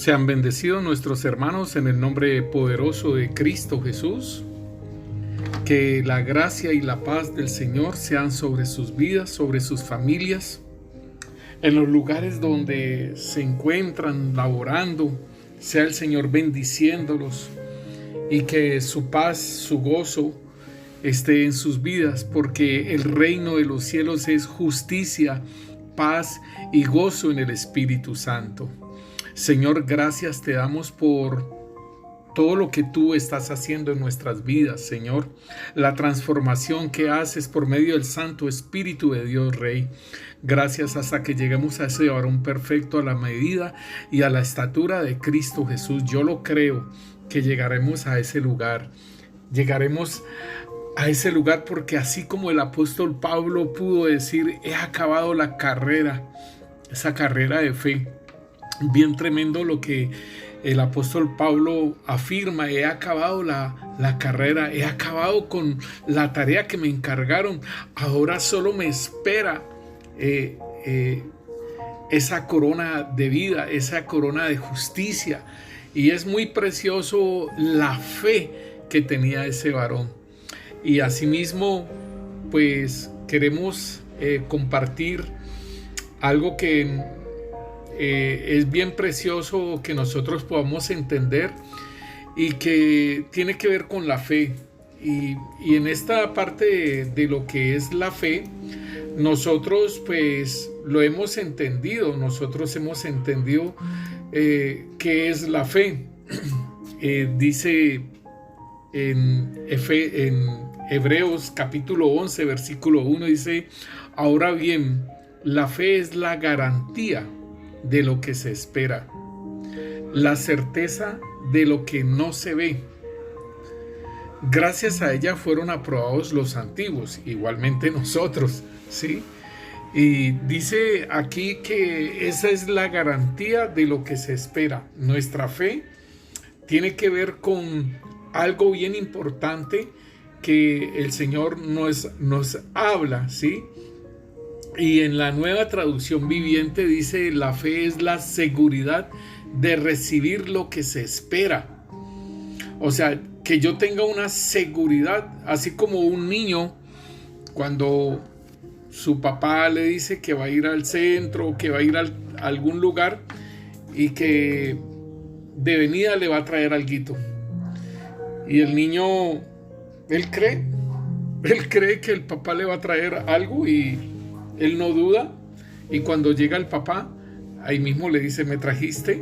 Sean bendecidos nuestros hermanos en el nombre poderoso de Cristo Jesús. Que la gracia y la paz del Señor sean sobre sus vidas, sobre sus familias, en los lugares donde se encuentran laborando, sea el Señor bendiciéndolos y que su paz, su gozo esté en sus vidas, porque el reino de los cielos es justicia, paz y gozo en el Espíritu Santo. Señor, gracias te damos por todo lo que tú estás haciendo en nuestras vidas, Señor. La transformación que haces por medio del Santo Espíritu de Dios, Rey. Gracias hasta que lleguemos a ese varón perfecto, a la medida y a la estatura de Cristo Jesús. Yo lo creo que llegaremos a ese lugar. Llegaremos a ese lugar porque así como el apóstol Pablo pudo decir, he acabado la carrera, esa carrera de fe. Bien tremendo lo que el apóstol Pablo afirma: he acabado la carrera, he acabado con la tarea que me encargaron, ahora solo me espera esa corona de vida, esa corona de justicia. Y es muy precioso la fe que tenía ese varón. Y asimismo, pues queremos compartir algo que es bien precioso que nosotros podamos entender y que tiene que ver con la fe. Y en esta parte de lo que es la fe, nosotros pues lo hemos entendido. Nosotros hemos entendido qué es la fe. Dice en Hebreos capítulo 11 versículo 1, dice: ahora bien, la fe es la garantía de lo que se espera, la certeza de lo que no se ve. Gracias a ella fueron aprobados los antiguos, igualmente nosotros, ¿sí? Y dice aquí que esa es la garantía de lo que se espera. Nuestra fe tiene que ver con algo bien importante que el Señor nos habla, ¿sí? Y en la Nueva Traducción Viviente dice: la fe es la seguridad de recibir lo que se espera. O sea, que yo tenga una seguridad, así como un niño cuando su papá le dice que va a ir al centro, que va a ir a algún lugar y que de venida le va a traer alguito. Y el niño, él cree que el papá le va a traer algo y él no duda, y cuando llega el papá, ahí mismo le dice: ¿me trajiste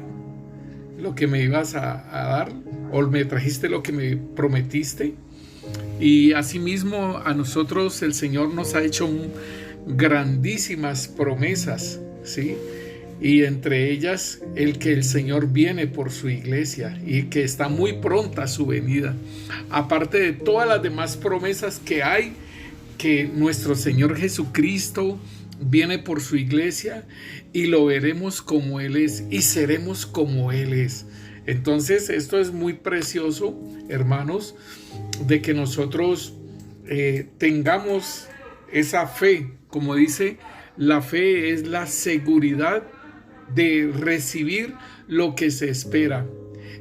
lo que me ibas a dar? ¿O me trajiste lo que me prometiste? Y asimismo a nosotros el Señor nos ha hecho grandísimas promesas, ¿sí? Y entre ellas el que el Señor viene por su iglesia y que está muy pronta su venida. Aparte de todas las demás promesas que hay, que nuestro Señor Jesucristo viene por su iglesia y lo veremos como Él es y seremos como Él es. Entonces esto es muy precioso, hermanos, de que nosotros tengamos esa fe. Como dice, la fe es la seguridad de recibir lo que se espera.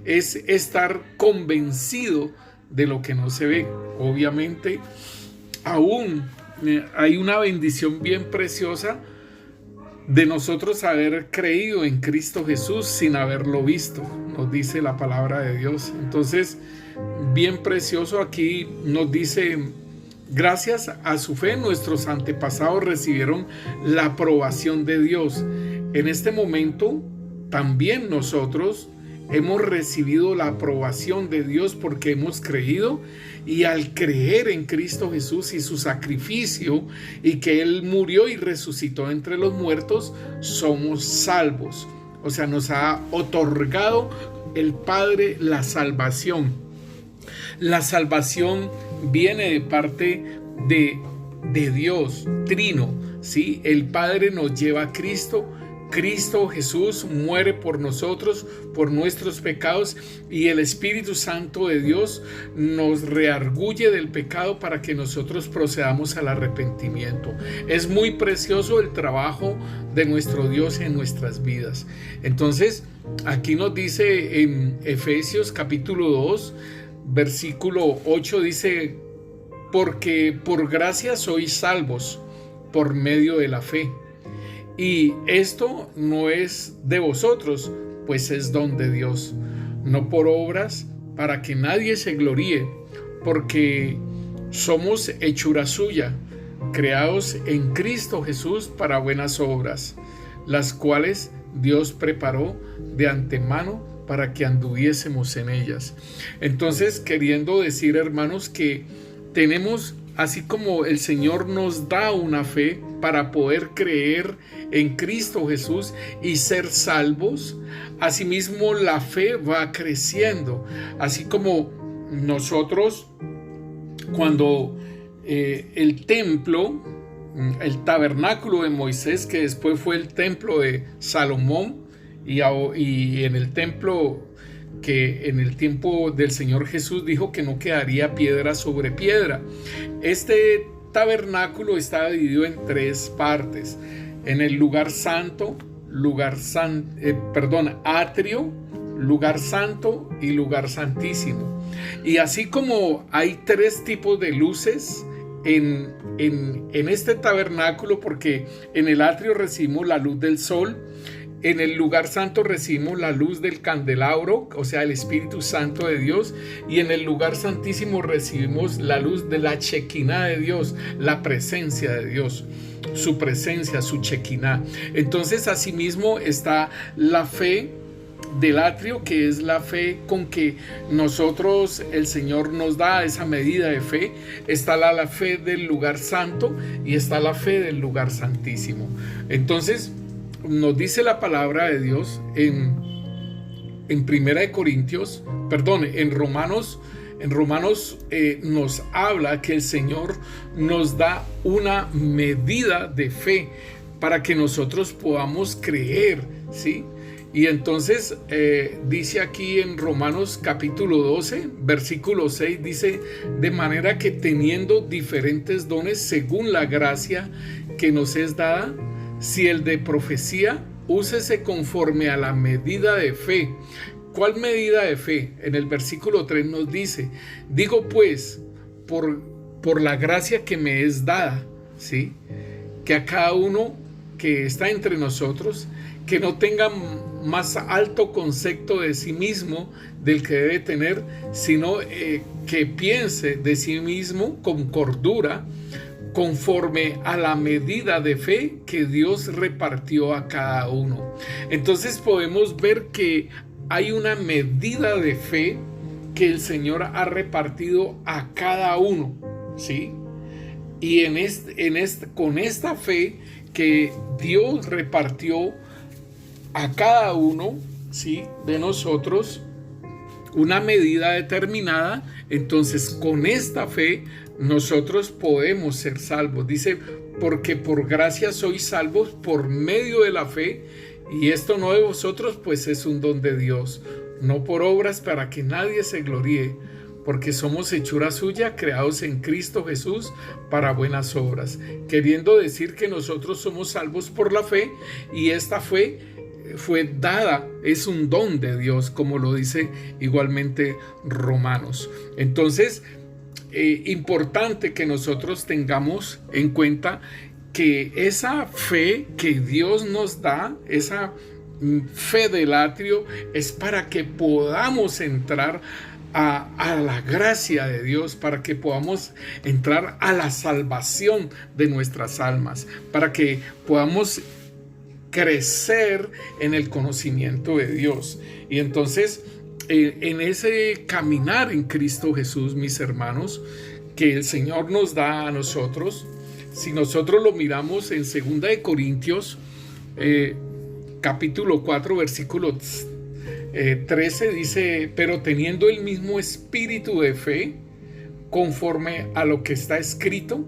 Es estar convencido de lo que no se ve. Obviamente, aún hay una bendición bien preciosa de nosotros haber creído en Cristo Jesús sin haberlo visto, nos dice la palabra de Dios. Entonces, bien precioso aquí nos dice: gracias a su fe nuestros antepasados recibieron la aprobación de Dios. En este momento también nosotros hemos recibido la aprobación de Dios porque hemos creído, y al creer en Cristo Jesús y su sacrificio y que Él murió y resucitó entre los muertos, somos salvos. O sea, nos ha otorgado el Padre la salvación. La salvación viene de parte de Dios Trino, ¿sí? El Padre nos lleva a Cristo, Cristo Jesús muere por nosotros, por nuestros pecados, y el Espíritu Santo de Dios nos reargulle del pecado para que nosotros procedamos al arrepentimiento. Es muy precioso el trabajo de nuestro Dios en nuestras vidas. Entonces, aquí nos dice en Efesios capítulo 2, versículo 8, dice: porque por gracia sois salvos por medio de la fe. Y esto no es de vosotros, pues es don de Dios, no por obras, para que nadie se gloríe, porque somos hechura suya, creados en Cristo Jesús para buenas obras, las cuales Dios preparó de antemano para que anduviésemos en ellas. Entonces, queriendo decir, hermanos, que tenemos, así como el Señor nos da una fe para poder creer en Cristo Jesús y ser salvos, asimismo la fe va creciendo. Así como nosotros, cuando el templo, el tabernáculo de Moisés, que después fue el templo de Salomón, y en el templo que en el tiempo del Señor Jesús dijo que no quedaría piedra sobre piedra. Este tabernáculo está dividido en tres partes: en el lugar santo, atrio, lugar santo y lugar santísimo. Y así como hay tres tipos de luces en este tabernáculo, porque en el atrio recibimos la luz del sol, en el lugar santo recibimos la luz del candelabro, o sea, el Espíritu Santo de Dios, y en el lugar santísimo recibimos la luz de la Shekinah de Dios, la presencia de Dios, su presencia, su Shekinah. Entonces, asimismo está la fe del atrio, que es la fe con que nosotros, el Señor nos da esa medida de fe. Está la fe del lugar santo y está la fe del lugar santísimo. Entonces, nos dice la palabra de Dios en Romanos nos habla que el Señor nos da una medida de fe para que nosotros podamos creer, ¿sí? Y entonces dice aquí en Romanos capítulo 12, versículo 6, dice: de manera que teniendo diferentes dones según la gracia que nos es dada, si el de profecía, úsese conforme a la medida de fe. ¿Cuál medida de fe? En el versículo 3 nos dice: digo pues, por la gracia que me es dada, ¿sí?, que a cada uno que está entre nosotros, que no tenga más alto concepto de sí mismo del que debe tener, sino que piense de sí mismo con cordura, conforme a la medida de fe que Dios repartió a cada uno. Entonces podemos ver que hay una medida de fe que el Señor ha repartido a cada uno, ¿sí? Y con esta fe que Dios repartió a cada uno, ¿sí?, de nosotros, una medida determinada, entonces con esta fe nosotros podemos ser salvos. Dice: porque por gracia sois salvos por medio de la fe, y esto no de vosotros, pues es un don de Dios, no por obras, para que nadie se gloríe, porque somos hechura suya, creados en Cristo Jesús para buenas obras. Queriendo decir que nosotros somos salvos por la fe, y esta fe fue dada, es un don de Dios, como lo dice igualmente Romanos. Entonces, importante que nosotros tengamos en cuenta que esa fe que Dios nos da, esa fe del atrio, es para que podamos entrar a la gracia de Dios, para que podamos entrar a la salvación de nuestras almas, para que podamos crecer en el conocimiento de Dios. Y entonces, en ese caminar en Cristo Jesús, mis hermanos, que el Señor nos da a nosotros, si nosotros lo miramos en 2 Corintios capítulo 4 versículo 13, dice: pero teniendo el mismo espíritu de fe, conforme a lo que está escrito,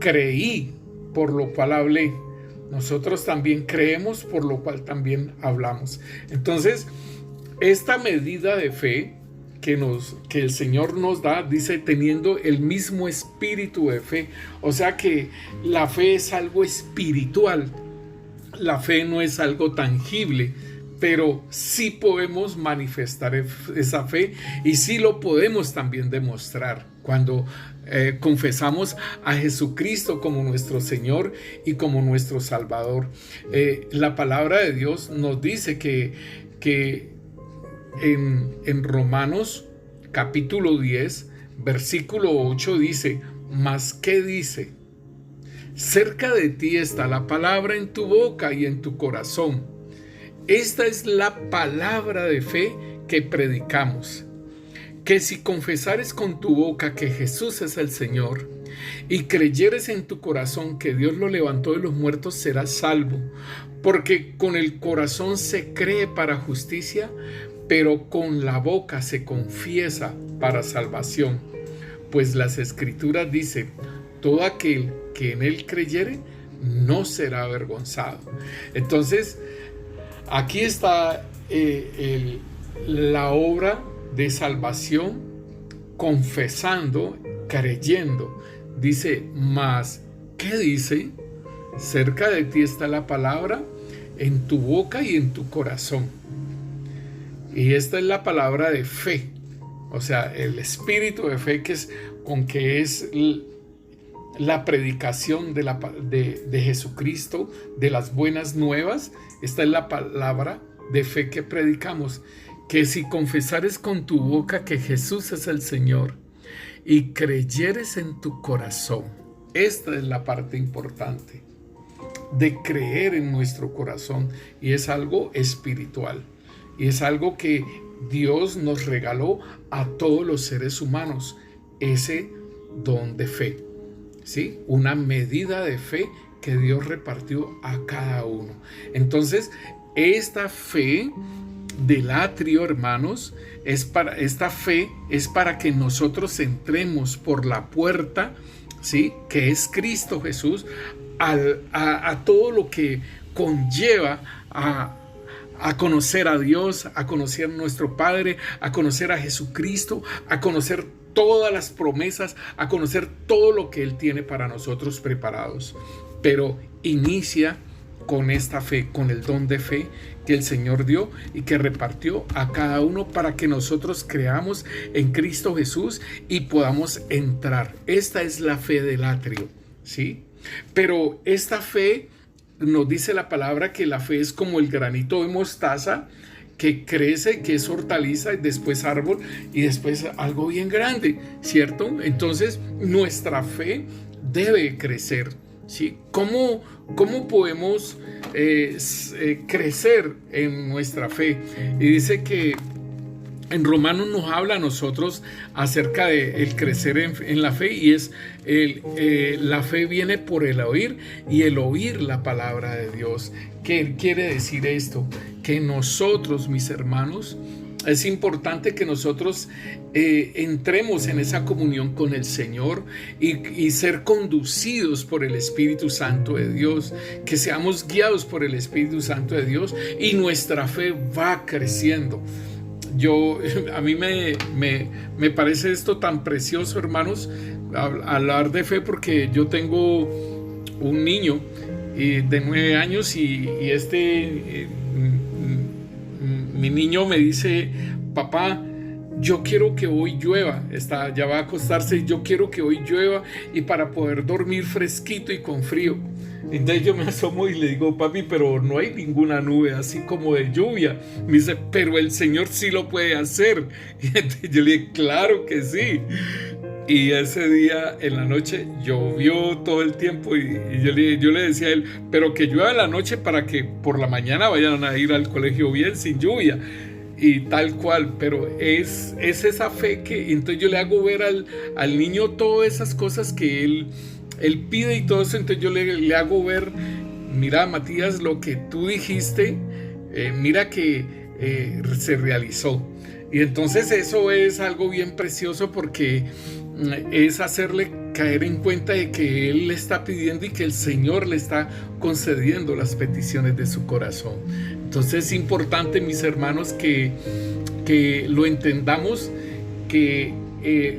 creí, por lo cual hablé, nosotros también creemos, por lo cual también hablamos. Entonces, esta medida de fe que el Señor nos da, dice, teniendo el mismo espíritu de fe. O sea que la fe es algo espiritual. La fe no es algo tangible, pero sí podemos manifestar esa fe y sí lo podemos también demostrar cuando confesamos a Jesucristo como nuestro Señor y como nuestro Salvador. La palabra de Dios nos dice que en Romanos capítulo 10, versículo 8 dice, ¿mas qué dice? Cerca de ti está la palabra en tu boca y en tu corazón. Esta es la palabra de fe que predicamos, que si confesares con tu boca que Jesús es el Señor y creyeres en tu corazón que Dios lo levantó de los muertos, serás salvo, porque con el corazón se cree para justicia, pero con la boca se confiesa para salvación. Pues las Escrituras dicen, todo aquel que en él creyere no será avergonzado. Entonces, aquí está la obra de salvación, confesando, creyendo. Dice, mas, ¿qué dice? Cerca de ti está la palabra, en tu boca y en tu corazón. Y esta es la palabra de fe, o sea, el espíritu de fe que es la predicación de Jesucristo, de las buenas nuevas. Esta es la palabra de fe que predicamos, que si confesares con tu boca que Jesús es el Señor y creyeres en tu corazón, esta es la parte importante, de creer en nuestro corazón, y es algo espiritual. Y es algo que Dios nos regaló a todos los seres humanos, ese don de fe, ¿sí? Una medida de fe que Dios repartió a cada uno. Entonces, esta fe del atrio, hermanos, esta fe es para que nosotros entremos por la puerta, ¿sí? Que es Cristo Jesús, a todo lo que conlleva a conocer a Dios, a conocer a nuestro Padre, a conocer a Jesucristo, a conocer todas las promesas, a conocer todo lo que Él tiene para nosotros preparados. Pero inicia con esta fe, con el don de fe que el Señor dio y que repartió a cada uno para que nosotros creamos en Cristo Jesús y podamos entrar. Esta es la fe del atrio, ¿sí? Pero esta fe, nos dice la palabra que la fe es como el granito de mostaza que crece, que es hortaliza y después árbol y después algo bien grande, ¿cierto? Entonces nuestra fe debe crecer, ¿sí? ¿Cómo podemos crecer en nuestra fe? Y dice que en Romanos nos habla a nosotros acerca de el crecer en la fe, y es la fe viene por el oír y el oír la palabra de Dios. ¿Qué quiere decir esto? Que nosotros, mis hermanos, es importante que nosotros entremos en esa comunión con el Señor y ser conducidos por el Espíritu Santo de Dios, que seamos guiados por el Espíritu Santo de Dios y nuestra fe va creciendo. A mí me parece esto tan precioso, hermanos, hablar de fe, porque yo tengo un niño de 9 años y mi niño me dice, papá, yo quiero que hoy llueva, ya va a acostarse, y yo quiero que hoy llueva y para poder dormir fresquito y con frío. Entonces yo me asomo y le digo, papi, pero no hay ninguna nube así como de lluvia. Me dice, pero el Señor sí lo puede hacer. Y entonces yo le dije, claro que sí. Y ese día en la noche llovió todo el tiempo y yo le decía a él, pero que llueva en la noche para que por la mañana vayan a ir al colegio bien, sin lluvia. Y tal cual, pero es esa fe que entonces yo le hago ver al niño todas esas cosas que él pide y todo eso. Entonces yo le hago ver, mira, Matías, lo que tú dijiste, mira que se realizó. Y entonces eso es algo bien precioso, porque es hacerle caer en cuenta de que Él le está pidiendo y que el Señor le está concediendo las peticiones de su corazón. Entonces es importante, mis hermanos, que lo entendamos, que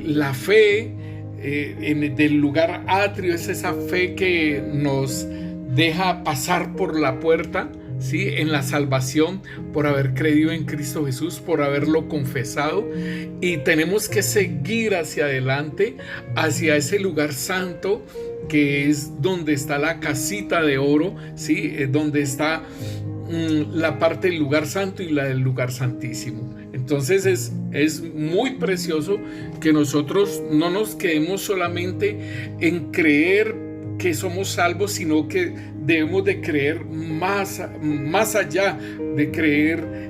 la fe del lugar atrio es esa fe que nos deja pasar por la puerta, ¿sí?, en la salvación, por haber creído en Cristo Jesús, por haberlo confesado, y tenemos que seguir hacia adelante, hacia ese lugar santo que es donde está la casita de oro, ¿sí?, donde está la parte del lugar santo y la del lugar santísimo. Entonces es muy precioso que nosotros no nos quedemos solamente en creer que somos salvos, sino que debemos de creer más allá de creer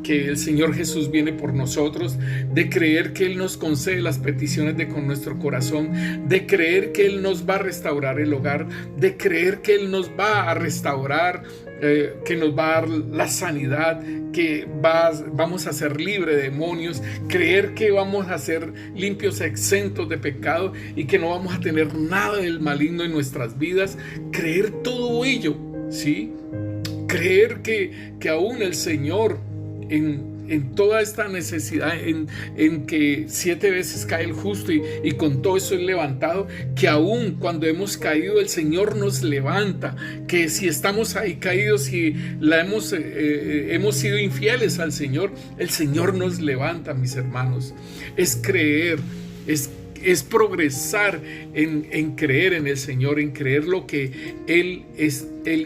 que el Señor Jesús viene por nosotros, de creer que Él nos concede las peticiones de con nuestro corazón, de creer que Él nos va a restaurar el hogar, de creer que Él nos va a restaurar, que nos va a dar la sanidad, que vamos a ser libres de demonios, creer que vamos a ser limpios, exentos de pecado y que no vamos a tener nada del maligno en nuestras vidas. Creer todo ello, ¿sí? Creer que aún el Señor en toda esta necesidad, en que 7 veces cae el justo y con todo eso es levantado, que aún cuando hemos caído el Señor nos levanta, que si estamos ahí caídos, si hemos sido infieles al Señor, el Señor nos levanta, mis hermanos. Es creer, es progresar en creer en el Señor, en creer lo que Él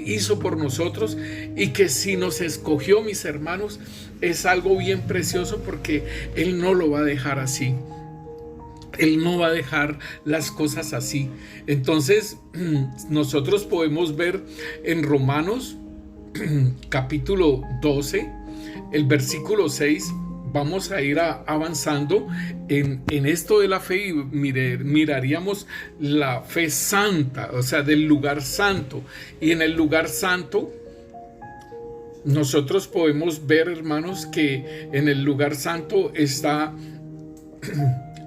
hizo por nosotros, y que si nos escogió, mis hermanos, es algo bien precioso, porque Él no lo va a dejar así. Él no va a dejar las cosas así. Entonces nosotros podemos ver en Romanos capítulo 12, el versículo 6. Vamos a ir avanzando en esto de la fe, y miraríamos la fe santa, o sea, del lugar santo. Y en el lugar santo nosotros podemos ver, hermanos, que en el lugar santo está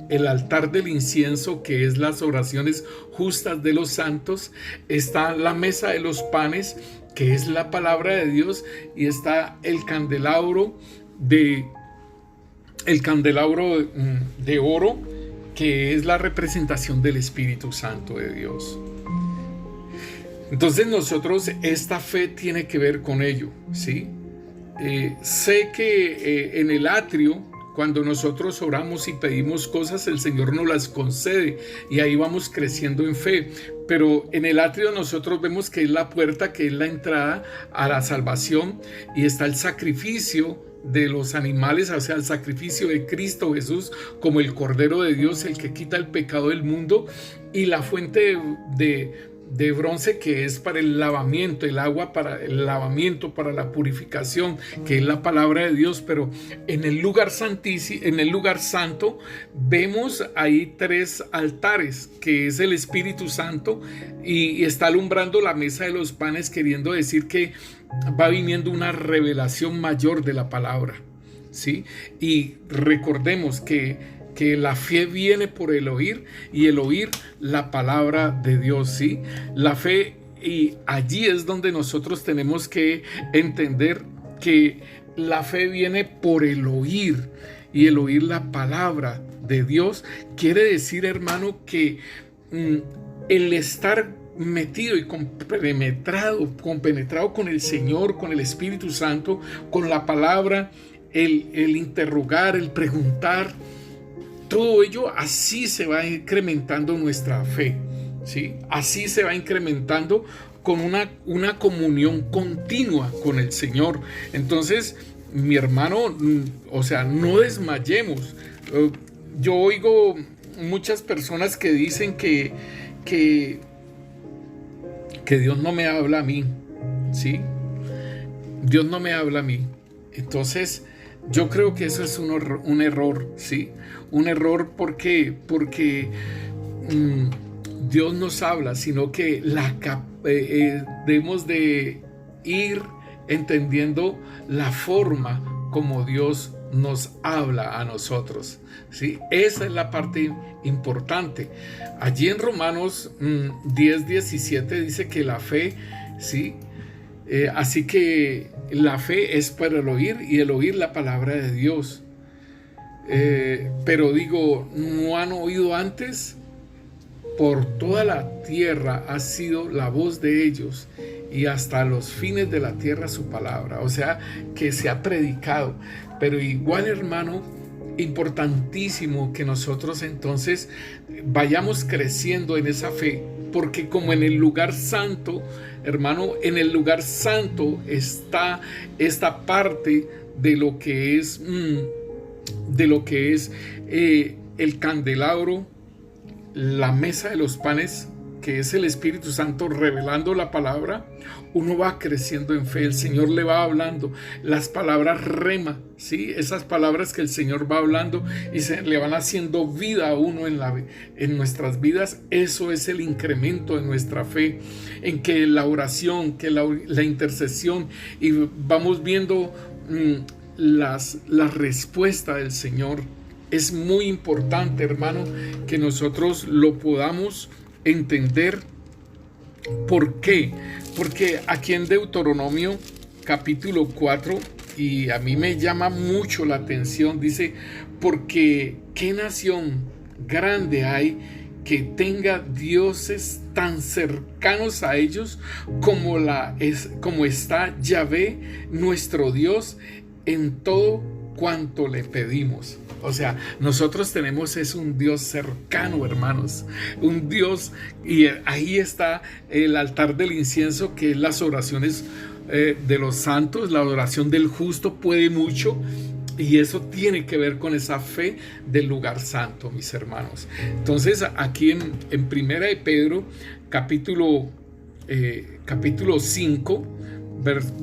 el altar del incienso, que es las oraciones justas de los santos. Está la mesa de los panes, que es la palabra de Dios, y está el candelabro de oro, que es la representación del Espíritu Santo de Dios. Entonces nosotros, esta fe tiene que ver con ello, ¿sí? Sé que en el atrio, cuando nosotros oramos y pedimos cosas, el Señor nos las concede, y ahí vamos creciendo en fe. Pero en el atrio nosotros vemos que es la puerta, que es la entrada a la salvación, y está el sacrificio de los animales, o sea, el sacrificio de Cristo Jesús como el Cordero de Dios, el que quita el pecado del mundo, y la fuente de bronce, que es para el lavamiento, el agua para el lavamiento, para la purificación, que es la palabra de Dios. Pero en el lugar santísimo, en el lugar santo, vemos ahí 3 altares, que es el Espíritu Santo, y está alumbrando la mesa de los panes, queriendo decir que va viniendo una revelación mayor de la palabra, ¿sí? Y recordemos que la fe viene por el oír, y el oír la palabra de Dios, ¿sí? La fe, y allí es donde nosotros tenemos que entender que la fe viene por el oír, y el oír la palabra de Dios quiere decir, hermano, que el estar metido y compenetrado con el Señor, con el Espíritu Santo, con la palabra, el interrogar, el preguntar, todo ello, así se va incrementando nuestra fe, ¿sí? Así se va incrementando con una comunión continua con el Señor. Entonces, mi hermano, o sea, no desmayemos. Yo oigo muchas personas que dicen que Dios no me habla a mí, ¿sí? Dios no me habla a mí. Entonces, yo creo que eso es un error, ¿sí? Un error porque Dios nos habla, sino que debemos de ir entendiendo la forma como Dios nos habla a nosotros, ¿sí? Esa es la parte importante. Allí en Romanos 10:17 dice que la fe, ¿sí? Así que la fe es para el oír y el oír la palabra de Dios. Pero digo, ¿no han oído antes? Por toda la tierra ha sido la voz de ellos y hasta los fines de la tierra su palabra. O sea, que se ha predicado. Pero igual, hermano, importantísimo que nosotros entonces vayamos creciendo en esa fe. Porque como en el lugar santo, hermano, en el lugar santo está esta parte de lo que es, el candelabro, la mesa de los panes, que es el Espíritu Santo revelando la palabra. Uno va creciendo en fe, el Señor le va hablando, las palabras rema, ¿sí? Esas palabras que el Señor va hablando y se le van haciendo vida a uno en nuestras vidas. Eso es el incremento de nuestra fe, en que la oración, que la intercesión, y vamos viendo la respuesta del Señor. Es muy importante, hermano, que nosotros lo podamos entender. ¿Por qué? Porque aquí en Deuteronomio capítulo 4, y a mí me llama mucho la atención, dice, porque ¿qué nación grande hay que tenga dioses tan cercanos a ellos como está Yahvé, nuestro Dios, en todo cuanto le pedimos? O sea, nosotros tenemos un Dios cercano, hermanos, un Dios, y ahí está el altar del incienso, que es las oraciones de los santos. La oración del justo puede mucho, y eso tiene que ver con esa fe del lugar santo, mis hermanos. Entonces, aquí en Primera de Pedro, capítulo 5,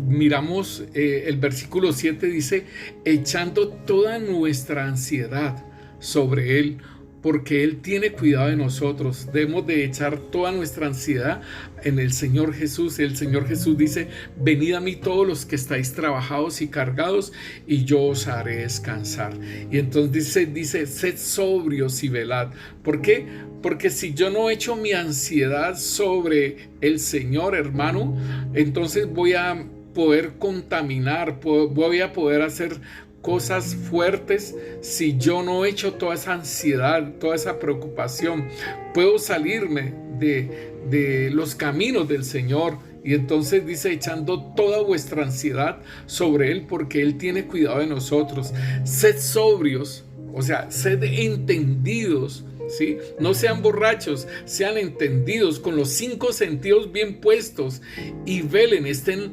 miramos el versículo 7, dice, echando toda nuestra ansiedad sobre Él, porque Él tiene cuidado de nosotros. Debemos de echar toda nuestra ansiedad en el Señor Jesús. El Señor Jesús dice, venid a mí todos los que estáis trabajados y cargados, y yo os haré descansar. Y entonces dice, sed sobrios y velad. ¿Por qué? Porque si yo no echo mi ansiedad sobre el Señor, hermano, entonces voy a poder contaminar, voy a poder hacer cosas fuertes. Si yo no echo toda esa ansiedad, toda esa preocupación, puedo salirme de los caminos del Señor. Y entonces dice, echando toda vuestra ansiedad sobre Él, porque Él tiene cuidado de nosotros. Sed sobrios, o sea, sed entendidos, ¿sí? No sean borrachos, sean entendidos, con los 5 sentidos bien puestos, y velen, estén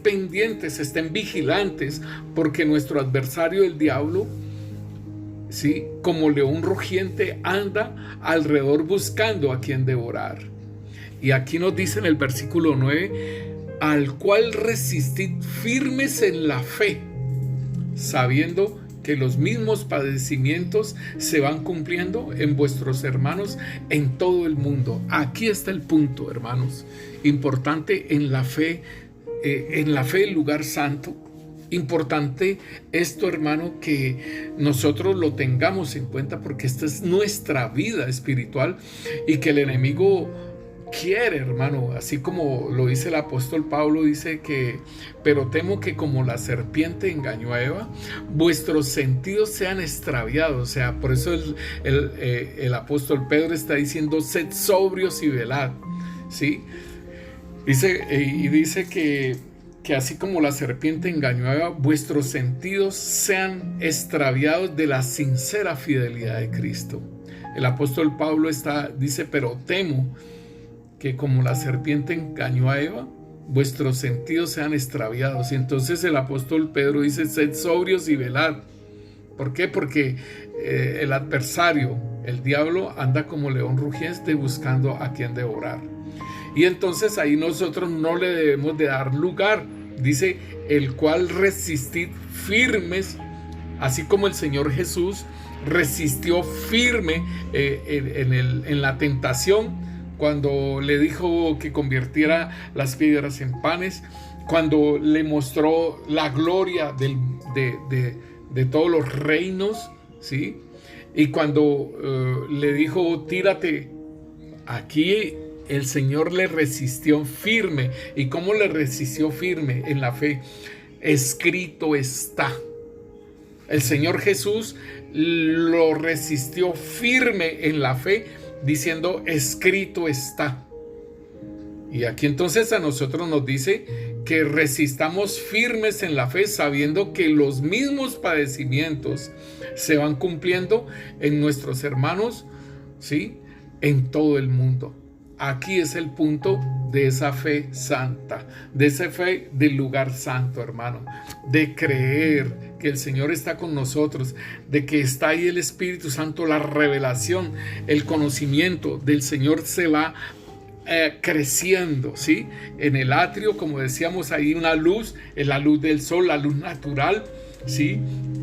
pendientes, estén vigilantes, porque nuestro adversario, el diablo, ¿sí?, como león rugiente, anda alrededor buscando a quien devorar. Y aquí nos dice en el versículo 9, al cual resistid firmes en la fe, sabiendo que los mismos padecimientos se van cumpliendo en vuestros hermanos en todo el mundo. Aquí está el punto, hermanos, importante en la fe el lugar santo. Importante esto, hermano, que nosotros lo tengamos en cuenta, porque esta es nuestra vida espiritual, y que el enemigo quiere, hermano, así como lo dice el apóstol Pablo, dice que, pero temo que como la serpiente engañó a Eva, vuestros sentidos sean extraviados. O sea, por eso el apóstol Pedro está diciendo, sed sobrios y velad, ¿sí? Dice que así como la serpiente engañó a Eva, vuestros sentidos sean extraviados de la sincera fidelidad de Cristo. El apóstol Pablo dice, pero temo que como la serpiente engañó a Eva, vuestros sentidos sean extraviados. Y entonces el apóstol Pedro dice, sed sobrios y velad. ¿Por qué? Porque el adversario, el diablo, anda como león rugiente buscando a quien devorar. Y entonces ahí nosotros no le debemos de dar lugar. Dice, el cual resistid firmes, así como el Señor Jesús resistió firme en la tentación, cuando le dijo que convirtiera las piedras en panes, cuando le mostró la gloria de todos los reinos, ¿sí? Y cuando le dijo, tírate, aquí el Señor le resistió firme. ¿Y cómo le resistió firme? En la fe. Escrito está. El Señor Jesús lo resistió firme en la fe, diciendo, escrito está. Y aquí entonces a nosotros nos dice que resistamos firmes en la fe, sabiendo que los mismos padecimientos se van cumpliendo en nuestros hermanos, ¿sí? En todo el mundo. Aquí es el punto de esa fe santa, de esa fe del lugar santo, hermano, de creer que el Señor está con nosotros, de que está ahí el Espíritu Santo, la revelación, el conocimiento del Señor se va creciendo, ¿sí? En el atrio, como decíamos, hay una luz, es la luz del sol, la luz natural, ¿sí?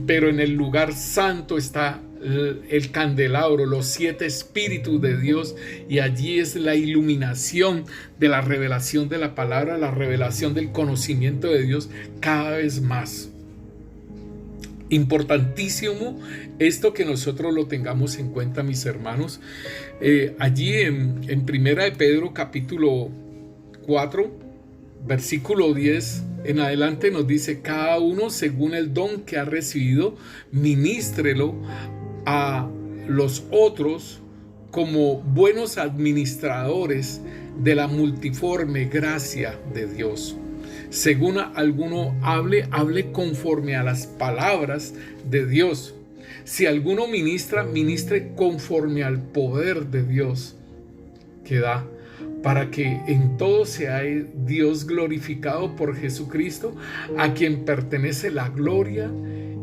Pero en el lugar santo está el candelabro, los 7 espíritus de Dios, y allí es la iluminación de la revelación de la palabra, la revelación del conocimiento de Dios cada vez más. Importantísimo esto, que nosotros lo tengamos en cuenta, mis hermanos. Allí en Primera de Pedro capítulo 4 versículo 10 en adelante nos dice: cada uno según el don que ha recibido, ministrelo a los otros como buenos administradores de la multiforme gracia de Dios. Según alguno hable conforme a las palabras de Dios. Si alguno ministra, ministre conforme al poder de Dios que da, para que en todo sea Dios glorificado por Jesucristo, a quien pertenece la gloria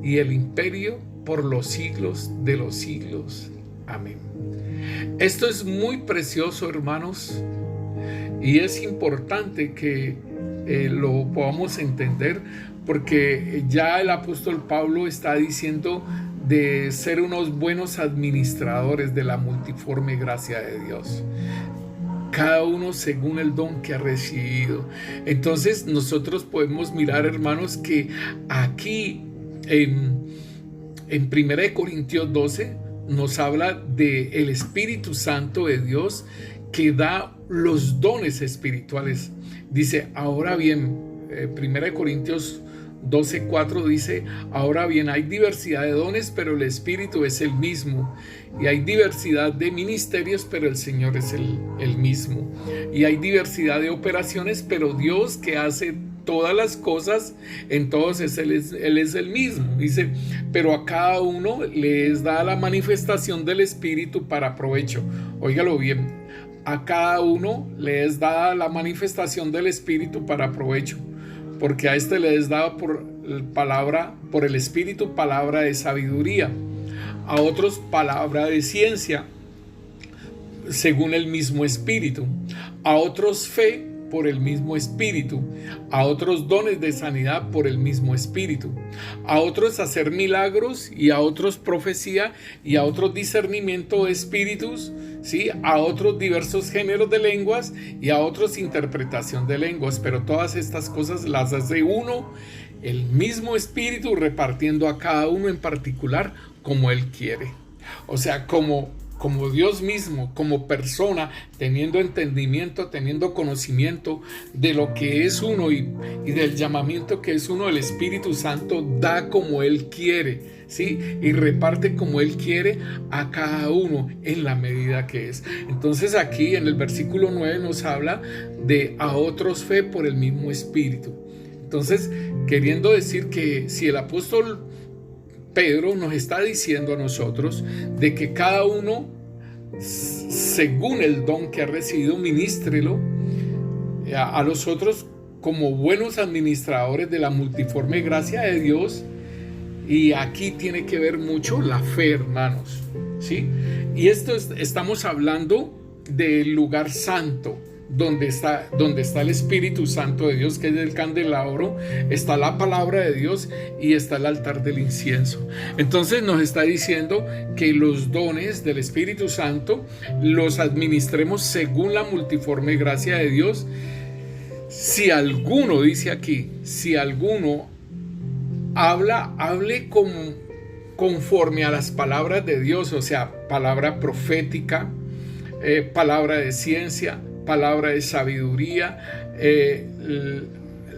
y el imperio por los siglos de los siglos. Amén. Esto es muy precioso, hermanos, y es importante que lo podamos entender, porque ya el apóstol Pablo está diciendo de ser unos buenos administradores de la multiforme gracia de Dios, cada uno según el don que ha recibido. Entonces nosotros podemos mirar, hermanos, que aquí en 1 Corintios 12 nos habla del Espíritu Santo de Dios que da los dones espirituales. Dice, ahora bien, 1 Corintios 12:4 dice: ahora bien, hay diversidad de dones, pero el Espíritu es el mismo. Y hay diversidad de ministerios, pero el Señor es el mismo. Y hay diversidad de operaciones, pero Dios, que hace todas las cosas en todos, Él es el mismo. Dice, pero a cada uno le es dada la manifestación del Espíritu para provecho. Óigalo bien, a cada uno le es dada la manifestación del Espíritu para provecho, porque a este le es dada por el Espíritu palabra de sabiduría, a otros palabra de ciencia según el mismo Espíritu, a otros fe por el mismo Espíritu, a otros dones de sanidad por el mismo Espíritu, a otros hacer milagros, y a otros profecía, y a otros discernimiento de espíritus, ¿sí? A otros diversos géneros de lenguas, y a otros interpretación de lenguas. Pero todas estas cosas las hace uno, el mismo Espíritu, repartiendo a cada uno en particular como Él quiere. O sea, como Dios mismo, como persona, teniendo entendimiento, teniendo conocimiento de lo que es uno y del llamamiento que es uno, el Espíritu Santo da como Él quiere, ¿sí? Y reparte como Él quiere a cada uno en la medida que es. Entonces aquí en el versículo 9 nos habla de a otros fe por el mismo Espíritu. Entonces, queriendo decir que si el apóstol Pedro nos está diciendo a nosotros de que cada uno, según el don que ha recibido, ministrelo a los otros como buenos administradores de la multiforme gracia de Dios. Y aquí tiene que ver mucho la fe, hermanos, ¿sí? Y estamos hablando del lugar santo, donde está el Espíritu Santo de Dios, que es el candelabro, está la palabra de Dios y está el altar del incienso. Entonces nos está diciendo que los dones del Espíritu Santo los administremos según la multiforme gracia de Dios. Si alguno, dice aquí, si alguno hable conforme a las palabras de Dios, o sea, palabra profética, palabra de ciencia, palabra de sabiduría,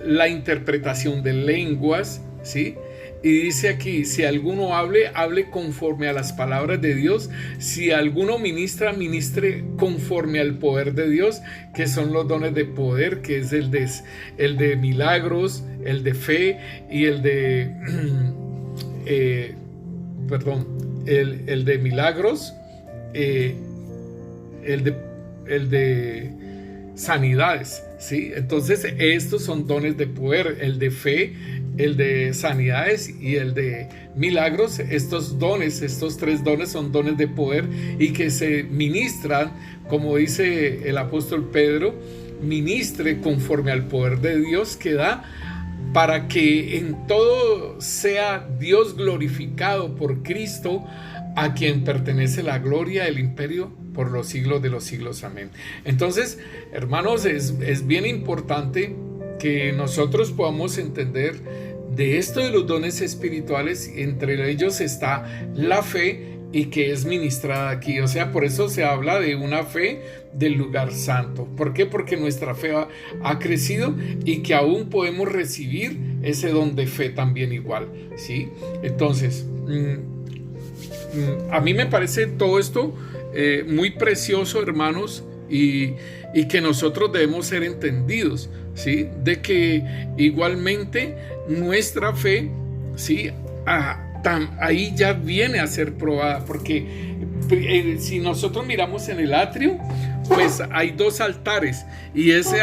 la interpretación de lenguas, ¿sí? Y dice aquí, si alguno hable conforme a las palabras de Dios. Si alguno ministre conforme al poder de Dios, que son los dones de poder, que es el de milagros, el de fe y el de el de milagros, el de sanidades, ¿sí? Entonces estos son dones de poder, el de fe, el de sanidades y el de milagros. Estos tres dones son dones de poder y que se ministran, como dice el apóstol Pedro, ministre conforme al poder de Dios que da, para que en todo sea Dios glorificado por Cristo, a quien pertenece la gloria, el imperio por los siglos de los siglos. Amén. Entonces, hermanos, es bien importante que nosotros podamos entender de esto de los dones espirituales. Entre ellos está la fe, y que es ministrada aquí. O sea, por eso se habla de una fe del lugar santo. ¿Por qué? Porque nuestra fe ha crecido y que aún podemos recibir ese don de fe también igual, ¿sí? Entonces, a mí me parece todo esto muy precioso, hermanos, y que nosotros debemos ser entendidos, ¿sí? De que igualmente nuestra fe, ¿sí? Ahí ya viene a ser probada, porque si nosotros miramos en el atrio, pues hay dos altares, y ese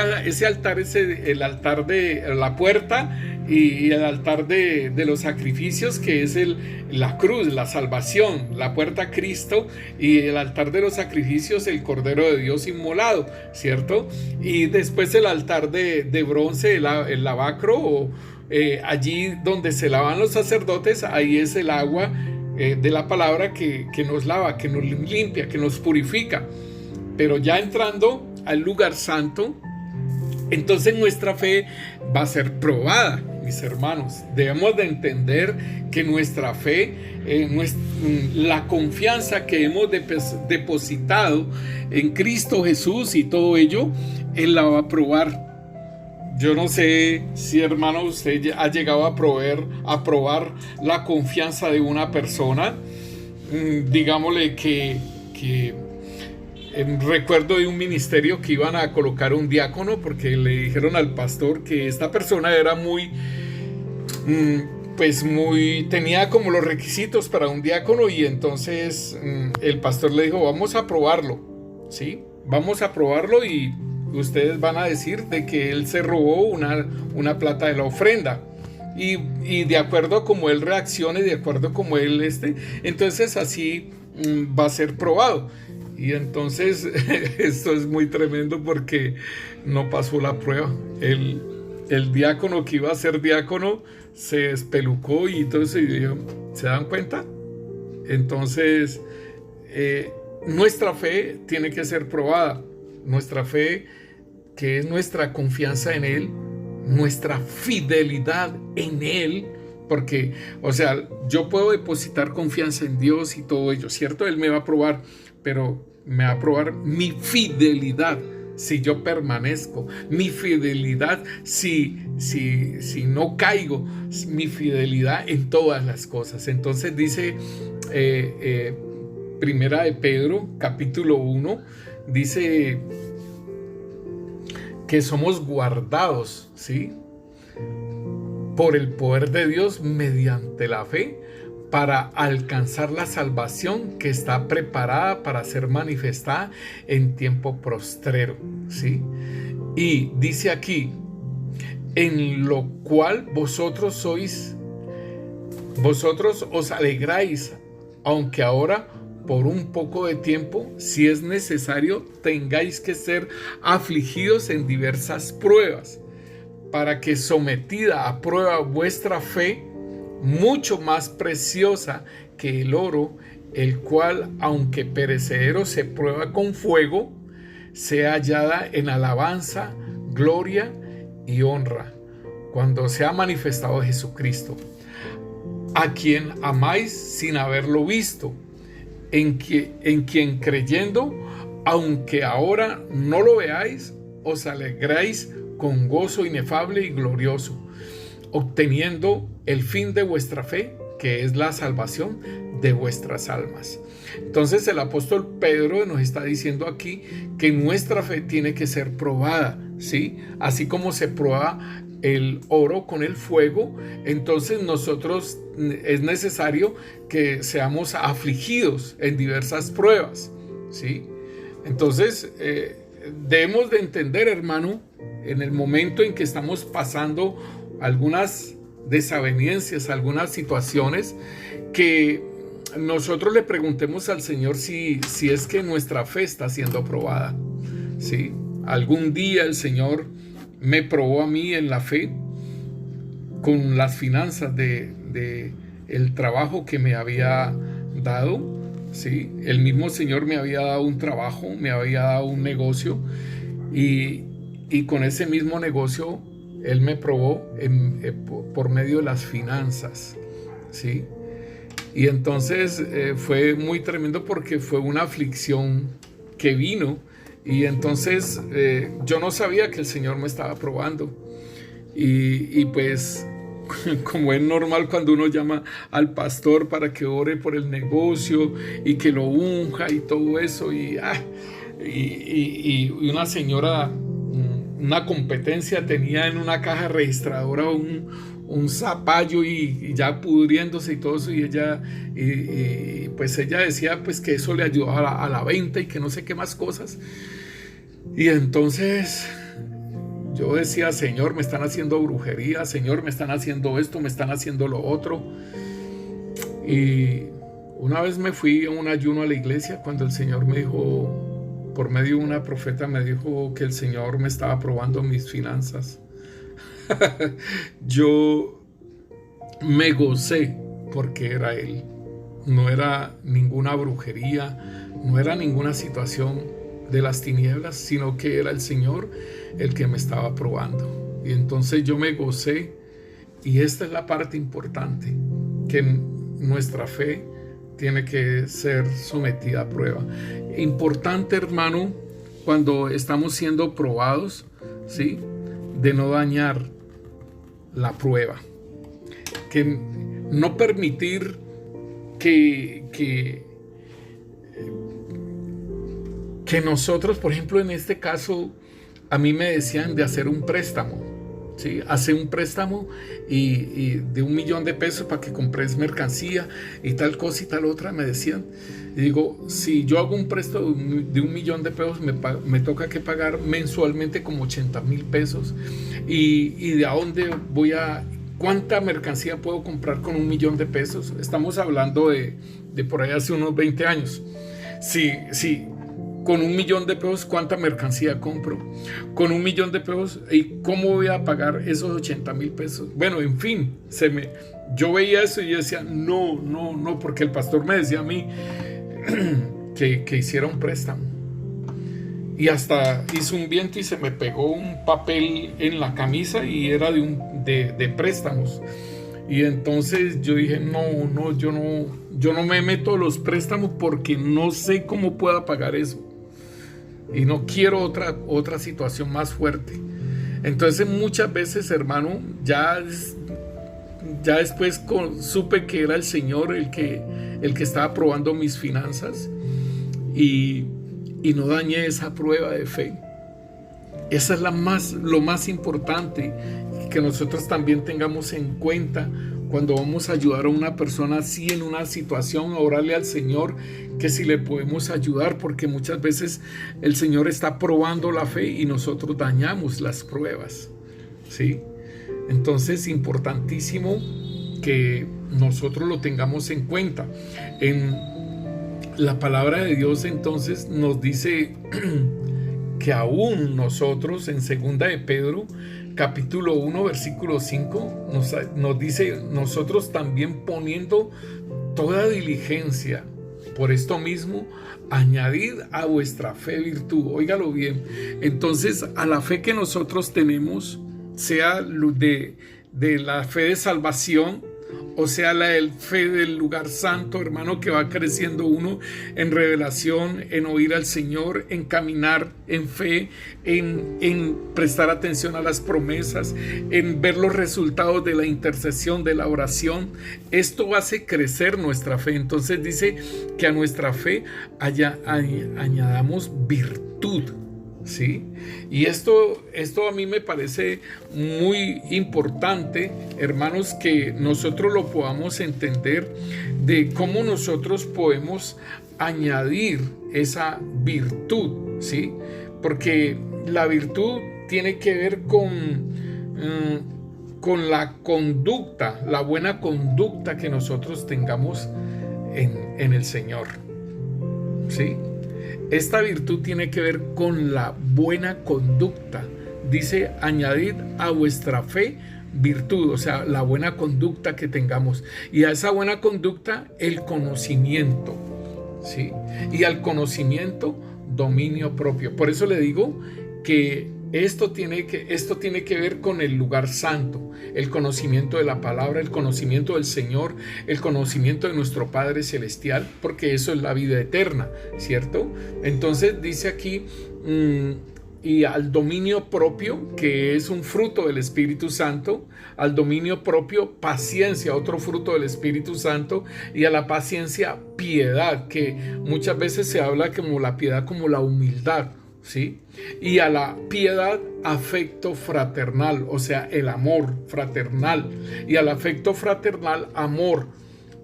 altar es el altar de la puerta y el altar de los sacrificios, que es la cruz, la salvación, la puerta a Cristo, y el altar de los sacrificios, el Cordero de Dios inmolado, ¿cierto? Y después el altar de bronce, el lavacro, allí donde se lavan los sacerdotes, ahí es el agua de la palabra que nos lava, que nos limpia, que nos purifica. Pero ya entrando al lugar santo, entonces nuestra fe va a ser probada, mis hermanos. Debemos de entender que nuestra fe, la confianza que hemos depositado en Cristo Jesús y todo ello, Él la va a probar. Yo no sé si, hermano, usted ha llegado a probar la confianza de una persona. Digámosle que recuerdo de un ministerio que iban a colocar un diácono, porque le dijeron al pastor que esta persona era tenía como los requisitos para un diácono, y entonces el pastor le dijo, vamos a probarlo, ¿sí? Vamos a probarlo y ustedes van a decir de que él se robó una plata de la ofrenda. Y de acuerdo a cómo él reaccione, de acuerdo a cómo él entonces así va a ser probado. Y entonces esto es muy tremendo, porque no pasó la prueba. El diácono que iba a ser diácono se espelucó, y entonces ¿se dan cuenta? Entonces nuestra fe tiene que ser probada. Nuestra fe, que es nuestra confianza en Él, nuestra fidelidad en Él, porque, o sea, yo puedo depositar confianza en Dios y todo ello, ¿cierto? Él me va a probar, pero me va a probar mi fidelidad si yo permanezco, mi fidelidad si no caigo, mi fidelidad en todas las cosas. Entonces dice Primera de Pedro, capítulo 1, dice que somos guardados, ¿sí?, por el poder de Dios mediante la fe, para alcanzar la salvación que está preparada para ser manifestada en tiempo postrero, ¿sí? Y dice aquí, en lo cual vosotros os alegráis, aunque ahora por un poco de tiempo, si es necesario, tengáis que ser afligidos en diversas pruebas, para que, sometida a prueba vuestra fe, mucho más preciosa que el oro, el cual, aunque perecedero, se prueba con fuego, sea hallada en alabanza, gloria y honra, cuando se ha manifestado Jesucristo, a quien amáis sin haberlo visto, en quien creyendo, aunque ahora no lo veáis, os alegráis con gozo inefable y glorioso, obteniendo el fin de vuestra fe, que es la salvación de vuestras almas. Entonces el apóstol Pedro nos está diciendo aquí que nuestra fe tiene que ser probada, ¿sí? Así como se prueba el oro con el fuego, entonces nosotros es necesario que seamos afligidos en diversas pruebas, ¿sí? Entonces debemos de entender, hermano, en el momento en que estamos pasando algunas desavenencias, algunas situaciones, que nosotros le preguntemos al Señor si es que nuestra fe está siendo probada, ¿sí? Algún día el Señor me probó a mí en la fe con las finanzas de el trabajo que me había dado, ¿sí? El mismo Señor me había dado un trabajo, me había dado un negocio, y con ese mismo negocio Él me probó por medio de las finanzas, ¿sí? Y entonces fue muy tremendo porque fue una aflicción que vino, y entonces yo no sabía que el Señor me estaba probando, y pues como es normal cuando uno llama al pastor para que ore por el negocio y que lo unja y todo eso, y una señora, una competencia, tenía en una caja registradora un zapallo y ya pudriéndose y todo eso, y ella pues ella decía pues que eso le ayudaba a la venta y que no sé qué más cosas. Y entonces yo decía: Señor, me están haciendo brujería, Señor, me están haciendo esto, me están haciendo lo otro. Y una vez me fui a un ayuno a la iglesia cuando el Señor me dijo, por medio de una profeta, me dijo que el Señor me estaba probando mis finanzas. Yo me gocé porque era Él. No era ninguna brujería, no era ninguna situación de las tinieblas, sino que era el Señor el que me estaba probando. Y entonces yo me gocé, y esta es la parte importante, que nuestra fe tiene que ser sometida a prueba. Importante, hermano, cuando estamos siendo probados, ¿sí?, de no dañar la prueba, que no permitir que nosotros, por ejemplo, en este caso, a mí me decían de hacer un préstamo, ¿sí? Hacer un préstamo y de $1.000.000 para que compres mercancía y tal cosa y tal otra, me decían. Y digo, si yo hago un préstamo de $1.000.000, me toca que pagar mensualmente como $80,000. Y de a dónde voy a, ¿cuánta mercancía puedo comprar con $1.000.000? Estamos hablando de por ahí hace unos 20 años. Sí. Con $1.000.000, ¿cuánta mercancía compro? Con $1.000.000, ¿y cómo voy a pagar esos $80,000? Bueno, en fin, yo veía eso y yo decía, no, porque el pastor me decía a mí que hiciera un préstamo. Y hasta hizo un viento y se me pegó un papel en la camisa y era de préstamos. Y entonces yo dije, yo no me meto a los préstamos porque no sé cómo pueda pagar eso. Y no quiero otra situación más fuerte. Entonces muchas veces, hermano, ya después supe que era el Señor el que estaba probando mis finanzas, y no dañé esa prueba de fe. Esa es lo más importante que nosotros también tengamos en cuenta cuando vamos a ayudar a una persona así en una situación, a orarle al Señor que si le podemos ayudar, porque muchas veces el Señor está probando la fe y nosotros dañamos las pruebas, ¿sí? Entonces, importantísimo que nosotros lo tengamos en cuenta. En la palabra de Dios entonces nos dice que aún nosotros, en 2 de Pedro capítulo 1 versículo 5, nos dice: nosotros también, poniendo toda diligencia, por esto mismo añadid a vuestra fe virtud. Óigalo bien. Entonces, a la fe que nosotros tenemos, sea de la fe de salvación, o sea, la fe del lugar santo, hermano, que va creciendo uno en revelación, en oír al Señor, en caminar en fe, en prestar atención a las promesas, en ver los resultados de la intercesión, de la oración. Esto hace crecer nuestra fe. Entonces dice que a nuestra fe añadamos virtud. ¿Sí? Y esto a mí me parece muy importante, hermanos, que nosotros lo podamos entender, de cómo nosotros podemos añadir esa virtud, ¿sí? Porque la virtud tiene que ver con la conducta, la buena conducta que nosotros tengamos en el Señor, ¿sí? Esta virtud tiene que ver con la buena conducta. Dice, añadid a vuestra fe virtud, o sea, la buena conducta que tengamos. Y a esa buena conducta, el conocimiento, ¿sí? Y al conocimiento, dominio propio. Por eso le digo que esto tiene que ver con el lugar santo, el conocimiento de la palabra, el conocimiento del Señor, el conocimiento de nuestro Padre Celestial, porque eso es la vida eterna, ¿cierto? Entonces dice aquí, y al dominio propio, que es un fruto del Espíritu Santo, al dominio propio, paciencia, otro fruto del Espíritu Santo, y a la paciencia, piedad, que muchas veces se habla como la piedad, como la humildad, ¿sí? Y a la piedad, afecto fraternal, o sea, el amor fraternal. Y al afecto fraternal, amor.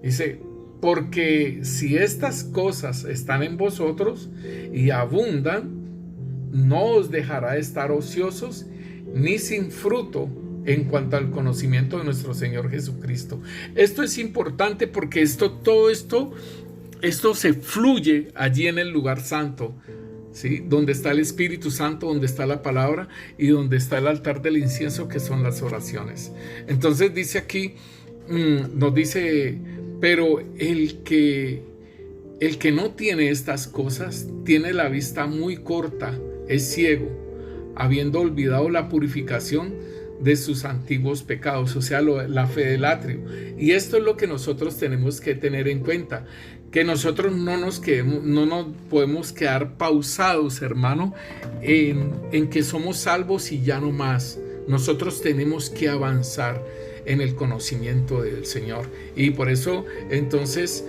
Dice, porque si estas cosas están en vosotros y abundan, no os dejará estar ociosos ni sin fruto en cuanto al conocimiento de nuestro Señor Jesucristo. Esto es importante porque todo esto se fluye allí en el lugar santo, ¿sí? Donde está el Espíritu Santo, donde está la palabra y donde está el altar del incienso, que son las oraciones. Entonces dice aquí, nos dice, pero el que no tiene estas cosas tiene la vista muy corta, es ciego, habiendo olvidado la purificación de sus antiguos pecados, o sea, la fe del atrio. Y esto es lo que nosotros tenemos que tener en cuenta, que nosotros no nos podemos quedar pausados, hermano, en que somos salvos y ya no más. Nosotros tenemos que avanzar en el conocimiento del Señor. Y por eso, entonces,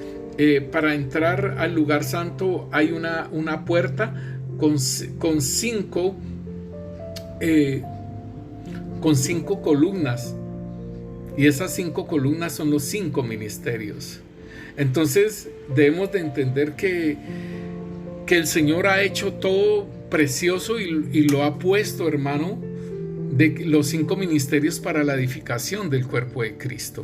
para entrar al lugar santo hay una puerta con cinco columnas, y esas 5 columnas son los 5 ministerios. Entonces debemos de entender que el Señor ha hecho todo precioso y lo ha puesto, hermano, de los 5 ministerios para la edificación del cuerpo de Cristo.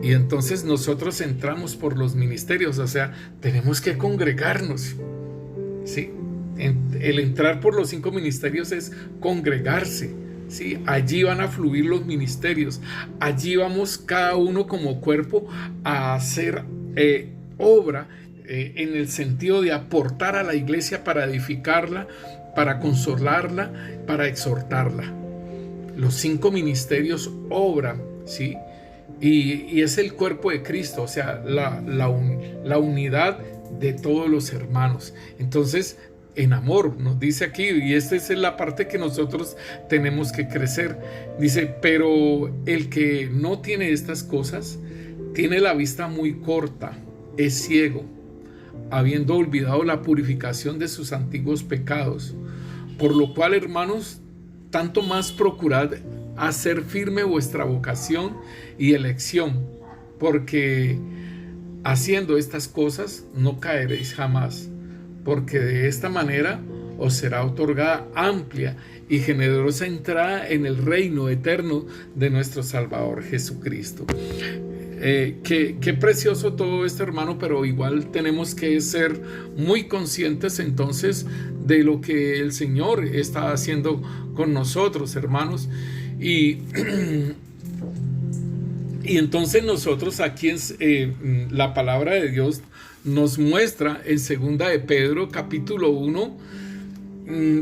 Y entonces nosotros entramos por los ministerios, o sea, tenemos que congregarnos, ¿sí? El entrar por los 5 ministerios es congregarse, ¿sí? Allí van a fluir los ministerios. Allí vamos cada uno como cuerpo a hacer obra en el sentido de aportar a la iglesia para edificarla, para consolarla, para exhortarla. Los 5 ministerios obran, ¿sí? Y es el cuerpo de Cristo, o sea, la unidad de todos los hermanos. Entonces, en amor, nos dice aquí, y esta es la parte que nosotros tenemos que crecer. Dice, pero el que no tiene estas cosas, tiene la vista muy corta, es ciego, habiendo olvidado la purificación de sus antiguos pecados. Por lo cual, hermanos, tanto más procurad hacer firme vuestra vocación y elección, porque haciendo estas cosas no caeréis jamás, porque de esta manera os será otorgada amplia y generosa entrada en el reino eterno de nuestro Salvador Jesucristo. Qué precioso todo esto, hermano, pero igual tenemos que ser muy conscientes entonces de lo que el Señor está haciendo con nosotros, hermanos. Y entonces nosotros aquí la palabra de Dios nos muestra en 2 de Pedro capítulo 1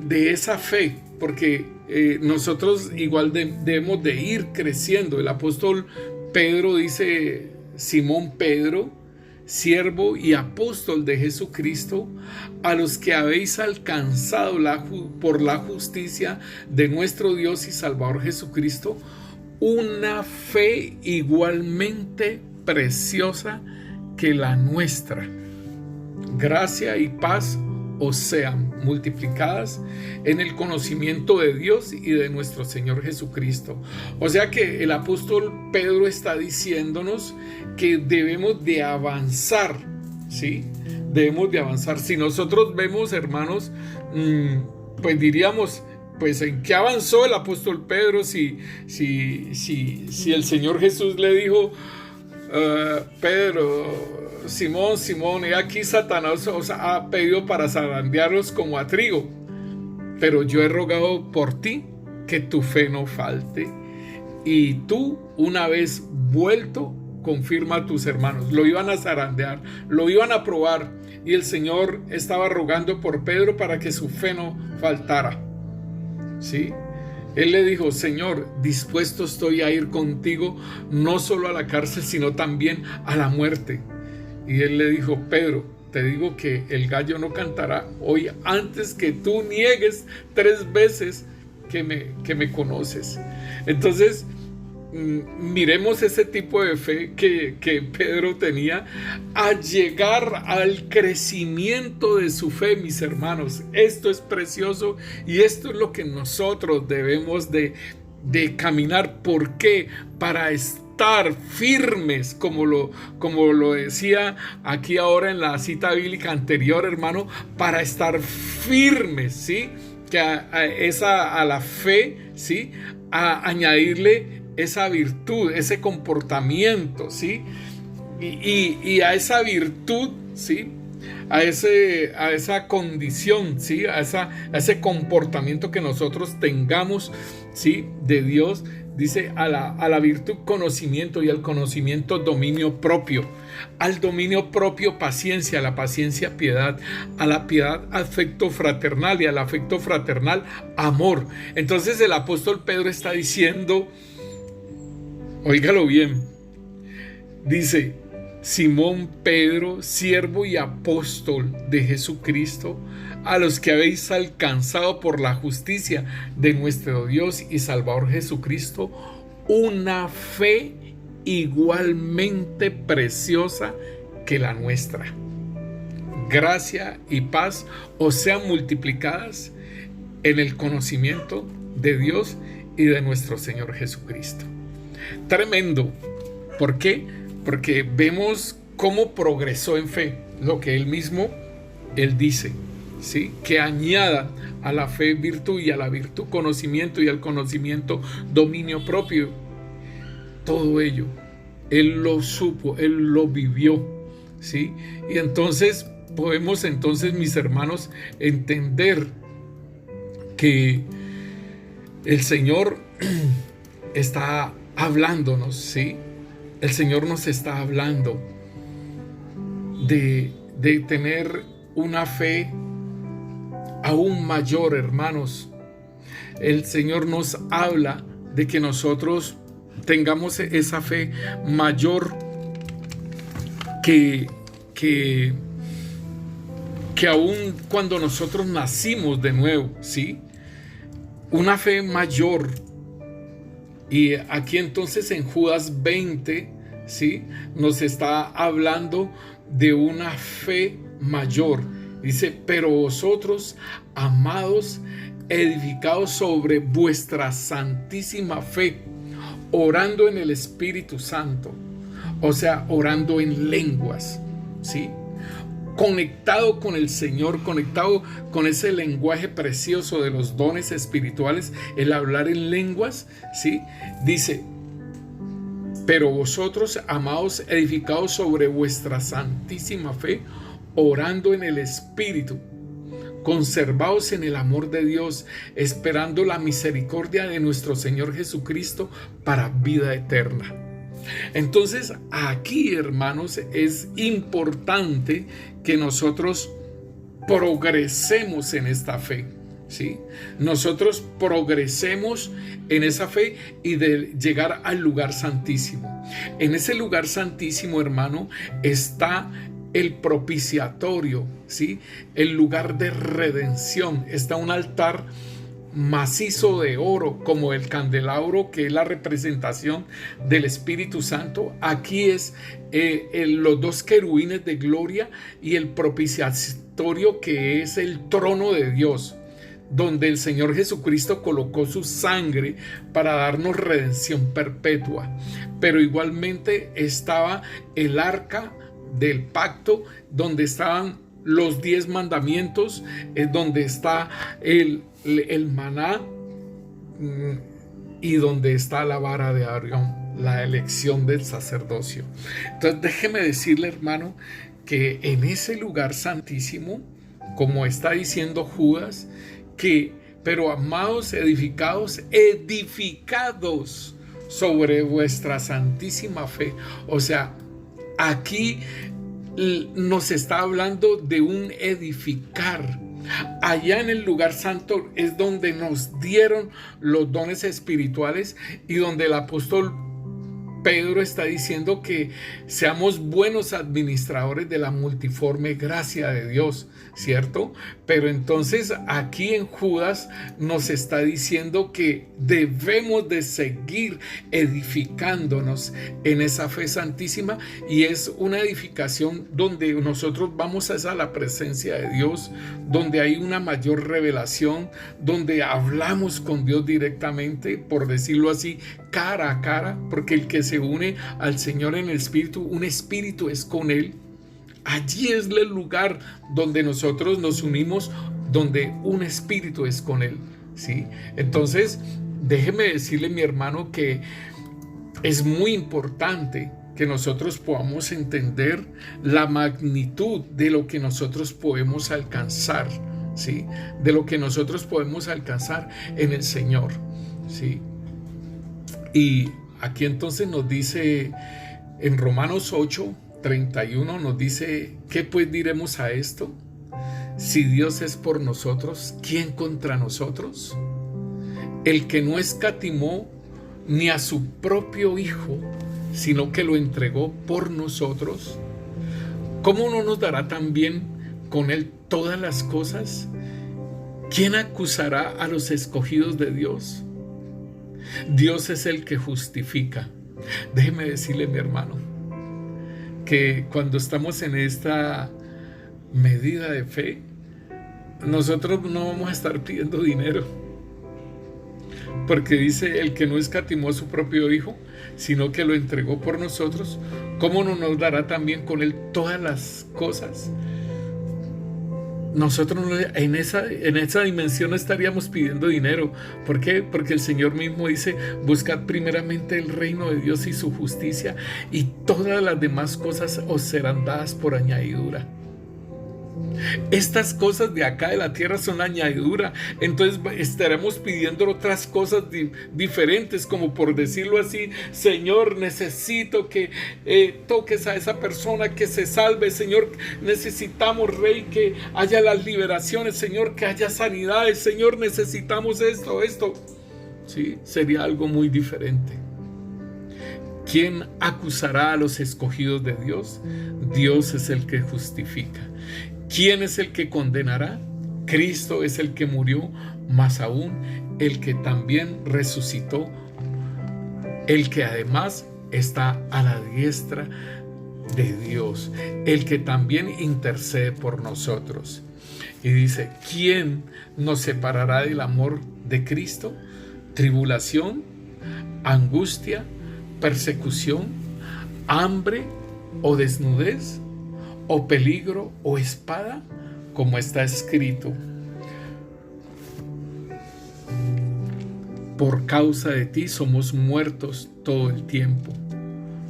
de esa fe, porque nosotros igual debemos de ir creciendo. El apóstol Pedro dice: Simón Pedro, siervo y apóstol de Jesucristo, a los que habéis alcanzado por la justicia de nuestro Dios y Salvador Jesucristo, una fe igualmente preciosa que la nuestra. Gracia y paz os sean multiplicadas en el conocimiento de Dios y de nuestro Señor Jesucristo. O sea que el apóstol Pedro está diciéndonos que debemos de avanzar, ¿sí? Debemos de avanzar. Si nosotros vemos, hermanos, pues diríamos, pues ¿en qué avanzó el apóstol Pedro si el Señor Jesús le dijo: Pedro, Simón, y aquí Satanás os ha pedido para zarandearos como a trigo, pero yo he rogado por ti que tu fe no falte, y tú, una vez vuelto, confirma a tus hermanos. Lo iban a zarandear, lo iban a probar, y el Señor estaba rogando por Pedro para que su fe no faltara, ¿sí? Él le dijo: Señor, dispuesto estoy a ir contigo, no solo a la cárcel, sino también a la muerte. Y él le dijo: Pedro, te digo que el gallo no cantará hoy antes que tú niegues 3 veces que me conoces. Entonces, miremos ese tipo de fe que Pedro tenía a llegar al crecimiento de su fe, mis hermanos. Esto es precioso y esto es lo que nosotros debemos de caminar. ¿Por qué? Para estar firmes, como lo decía aquí ahora en la cita bíblica anterior, hermano, para estar firmes, ¿sí? Que a la fe, ¿sí? A añadirle esa virtud, ese comportamiento, ¿sí? Y a esa virtud, ¿sí? A esa condición, ¿sí? A ese comportamiento que nosotros tengamos, ¿sí? De Dios. Dice: a la virtud conocimiento, y al conocimiento dominio propio, al dominio propio paciencia, a la paciencia piedad, a la piedad afecto fraternal, y al afecto fraternal amor. Entonces el apóstol Pedro está diciendo, óigalo bien, dice: Simón Pedro, siervo y apóstol de Jesucristo, a los que habéis alcanzado por la justicia de nuestro Dios y Salvador Jesucristo, una fe igualmente preciosa que la nuestra. Gracia y paz os sean multiplicadas en el conocimiento de Dios y de nuestro Señor Jesucristo. Tremendo. ¿Por qué? Porque vemos cómo progresó en fe, lo que él dice, ¿sí? Que añada a la fe virtud, y a la virtud conocimiento, y al conocimiento dominio propio. Todo ello él lo supo, él lo vivió, ¿sí? Y entonces podemos, mis hermanos, entender que el Señor está hablándonos, ¿sí? El Señor nos está hablando de tener una fe aún mayor, hermanos. El Señor nos habla de que nosotros tengamos esa fe mayor que aún cuando nosotros nacimos de nuevo, ¿sí? Una fe mayor. Y aquí entonces en Judas 20, ¿sí? Nos está hablando de una fe mayor. Dice: pero vosotros, amados, edificados sobre vuestra santísima fe, orando en el Espíritu Santo, o sea, orando en lenguas, ¿sí? Conectado con el Señor, conectado con ese lenguaje precioso de los dones espirituales, el hablar en lenguas, ¿sí? Dice: pero vosotros, amados, edificados sobre vuestra santísima fe, orando en el Espíritu, conservaos en el amor de Dios, esperando la misericordia de nuestro Señor Jesucristo para vida eterna. Entonces, aquí, hermanos, es importante que nosotros progresemos en esta fe, ¿sí? Nosotros progresemos en esa fe y de llegar al lugar santísimo. En ese lugar santísimo, hermano, está el propiciatorio, ¿sí? El lugar de redención. Está un altar macizo de oro, como el candelabro, que es la representación del Espíritu Santo. Aquí es los dos querubines de gloria y el propiciatorio, que es el trono de Dios, donde el Señor Jesucristo colocó su sangre para darnos redención perpetua. Pero igualmente estaba el arca del pacto, donde estaban los 10 mandamientos, donde está el maná, y donde está la vara de Aarón, la elección del sacerdocio. Entonces déjeme decirle, hermano, que en ese lugar santísimo, como está diciendo Judas, pero amados, edificados sobre vuestra santísima fe. O sea, aquí nos está hablando de un edificar. Allá en el lugar santo es donde nos dieron los dones espirituales y donde el apóstol Pedro está diciendo que seamos buenos administradores de la multiforme gracia de Dios, ¿cierto? Pero entonces aquí en Judas nos está diciendo que debemos de seguir edificándonos en esa fe santísima, y es una edificación donde nosotros vamos a la presencia de Dios, donde hay una mayor revelación, donde hablamos con Dios directamente, por decirlo así, cara a cara, porque el que se une al Señor en el Espíritu, un espíritu es con Él. Allí es el lugar donde nosotros nos unimos, donde un espíritu es con Él, ¿sí? Entonces, déjeme decirle, mi hermano, que es muy importante que nosotros podamos entender la magnitud de lo que nosotros podemos alcanzar, ¿sí? De lo que nosotros podemos alcanzar en el Señor, ¿sí? Y aquí entonces nos dice en Romanos 8:31, nos dice: ¿qué pues diremos a esto? Si Dios es por nosotros, ¿quién contra nosotros? El que no escatimó ni a su propio Hijo, sino que lo entregó por nosotros, ¿cómo no nos dará también con Él todas las cosas? ¿Quién acusará a los escogidos de Dios? Dios es el que justifica. Déjeme decirle, mi hermano, que cuando estamos en esta medida de fe, nosotros no vamos a estar pidiendo dinero, porque dice: el que no escatimó a su propio Hijo, sino que lo entregó por nosotros, ¿cómo no nos dará también con Él todas las cosas? Nosotros en esa dimensión no estaríamos pidiendo dinero. ¿Por qué? Porque el Señor mismo dice: buscad primeramente el reino de Dios y su justicia, y todas las demás cosas os serán dadas por añadidura. Estas cosas de acá de la tierra son añadidura. Entonces estaremos pidiendo otras cosas diferentes, como por decirlo así: Señor, necesito que toques a esa persona, que se salve. Señor, necesitamos, Rey, que haya las liberaciones. Señor, que haya sanidades. Señor, necesitamos esto. Sí, sería algo muy diferente. ¿Quién acusará a los escogidos de Dios? Dios es el que justifica. ¿Quién es el que condenará? Cristo es el que murió, más aún el que también resucitó, el que además está a la diestra de Dios, el que también intercede por nosotros. Y dice: ¿quién nos separará del amor de Cristo? ¿Tribulación, angustia, persecución, hambre o desnudez, o peligro o espada? Como está escrito: por causa de ti somos muertos todo el tiempo,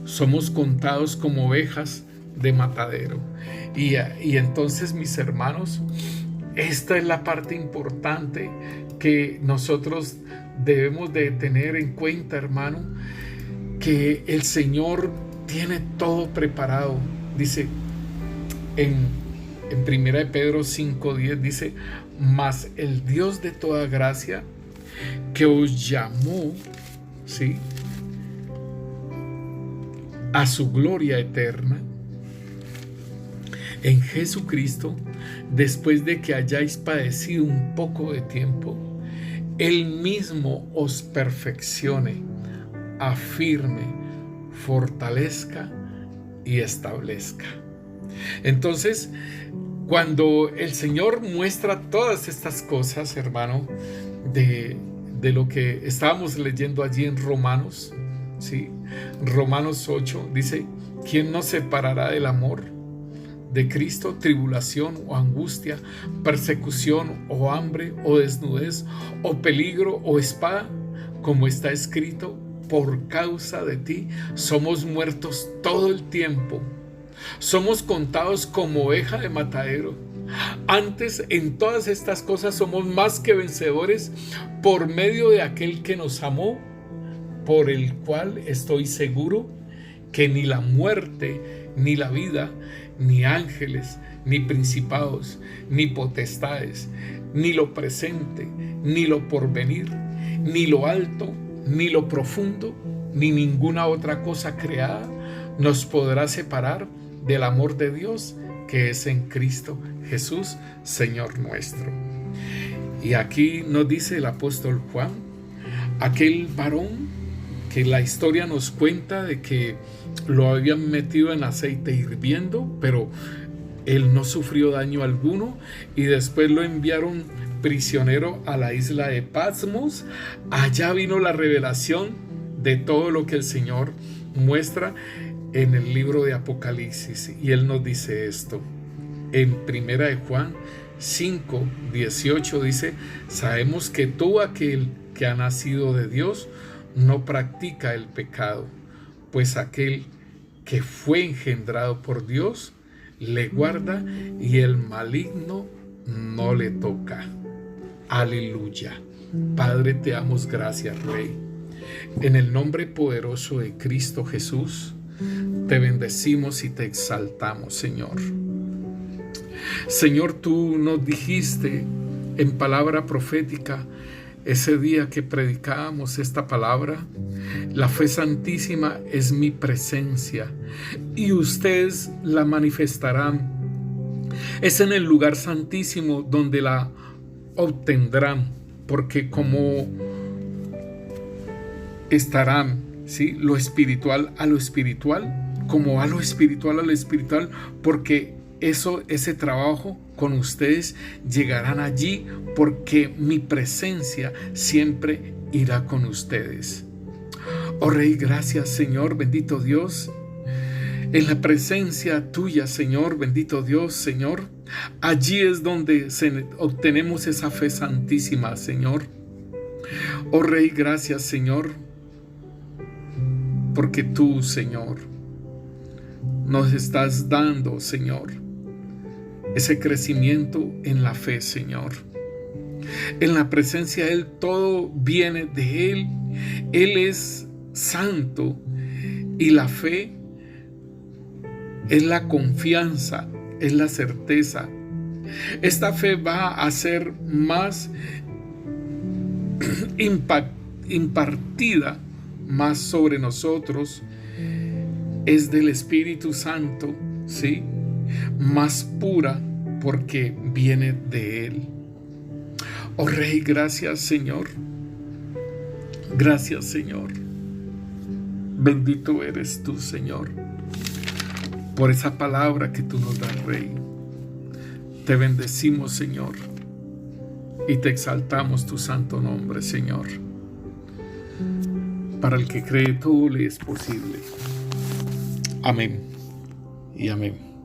somos contados como ovejas de matadero. Y entonces, mis hermanos, esta es la parte importante que nosotros debemos de tener en cuenta, hermano, que el Señor tiene todo preparado. Dice en 1 Pedro 5:10, dice: mas el Dios de toda gracia, que os llamó, ¿sí?, a su gloria eterna en Jesucristo, después de que hayáis padecido un poco de tiempo, Él mismo os perfeccione, afirme, fortalezca y establezca. Entonces, cuando el Señor muestra todas estas cosas, hermano, de lo que estábamos leyendo allí en Romanos, ¿sí? Romanos 8 dice: ¿quién nos separará del amor de Cristo? Tribulación o angustia, persecución o hambre o desnudez o peligro o espada, como está escrito: por causa de ti somos muertos todo el tiempo, somos contados como oveja de matadero. Antes, en todas estas cosas somos más que vencedores por medio de aquel que nos amó, por el cual estoy seguro que ni la muerte, ni la vida, ni ángeles, ni principados, ni potestades, ni lo presente, ni lo porvenir, ni lo alto, ni lo profundo, ni ninguna otra cosa creada nos podrá separar del amor de Dios que es en Cristo Jesús, Señor nuestro. Y aquí nos dice el apóstol Juan, aquel varón que la historia nos cuenta de que lo habían metido en aceite hirviendo, pero él no sufrió daño alguno, y después lo enviaron prisionero a la isla de Patmos. Allá vino la revelación de todo lo que el Señor muestra en el libro de Apocalipsis, y él nos dice esto en primera de Juan 5:18, dice: sabemos que todo aquel que ha nacido de Dios no practica el pecado, pues aquel que fue engendrado por Dios le guarda y el maligno no le toca. Aleluya. Padre, te damos gracias, Rey. En el nombre poderoso de Cristo Jesús, te bendecimos y te exaltamos, Señor. Señor, tú nos dijiste en palabra profética, ese día que predicábamos esta palabra: la fe santísima es mi presencia y ustedes la manifestarán. Es en el lugar santísimo donde la obtendrán, porque como estarán, ¿sí?, lo espiritual a lo espiritual, como va lo espiritual a lo espiritual, porque ese trabajo con ustedes llegarán allí, porque mi presencia siempre irá con ustedes. Oh Rey, gracias, Señor, bendito Dios. En la presencia tuya, Señor, bendito Dios, Señor, allí es donde obtenemos esa fe santísima, Señor. Oh Rey, gracias, Señor, porque tú, Señor, nos estás dando, Señor, ese crecimiento en la fe, Señor. En la presencia de Él todo viene de Él. Él es santo y la fe es la confianza, es la certeza. Esta fe va a ser más impartida más sobre nosotros. Es del Espíritu Santo, ¿sí?, más pura, porque viene de Él. Oh Rey, gracias, Señor. Gracias, Señor. Bendito eres tú, Señor, por esa palabra que tú nos das, Rey. Te bendecimos, Señor, y te exaltamos tu santo nombre, Señor. Para el que cree, todo le es posible. Amén y amén.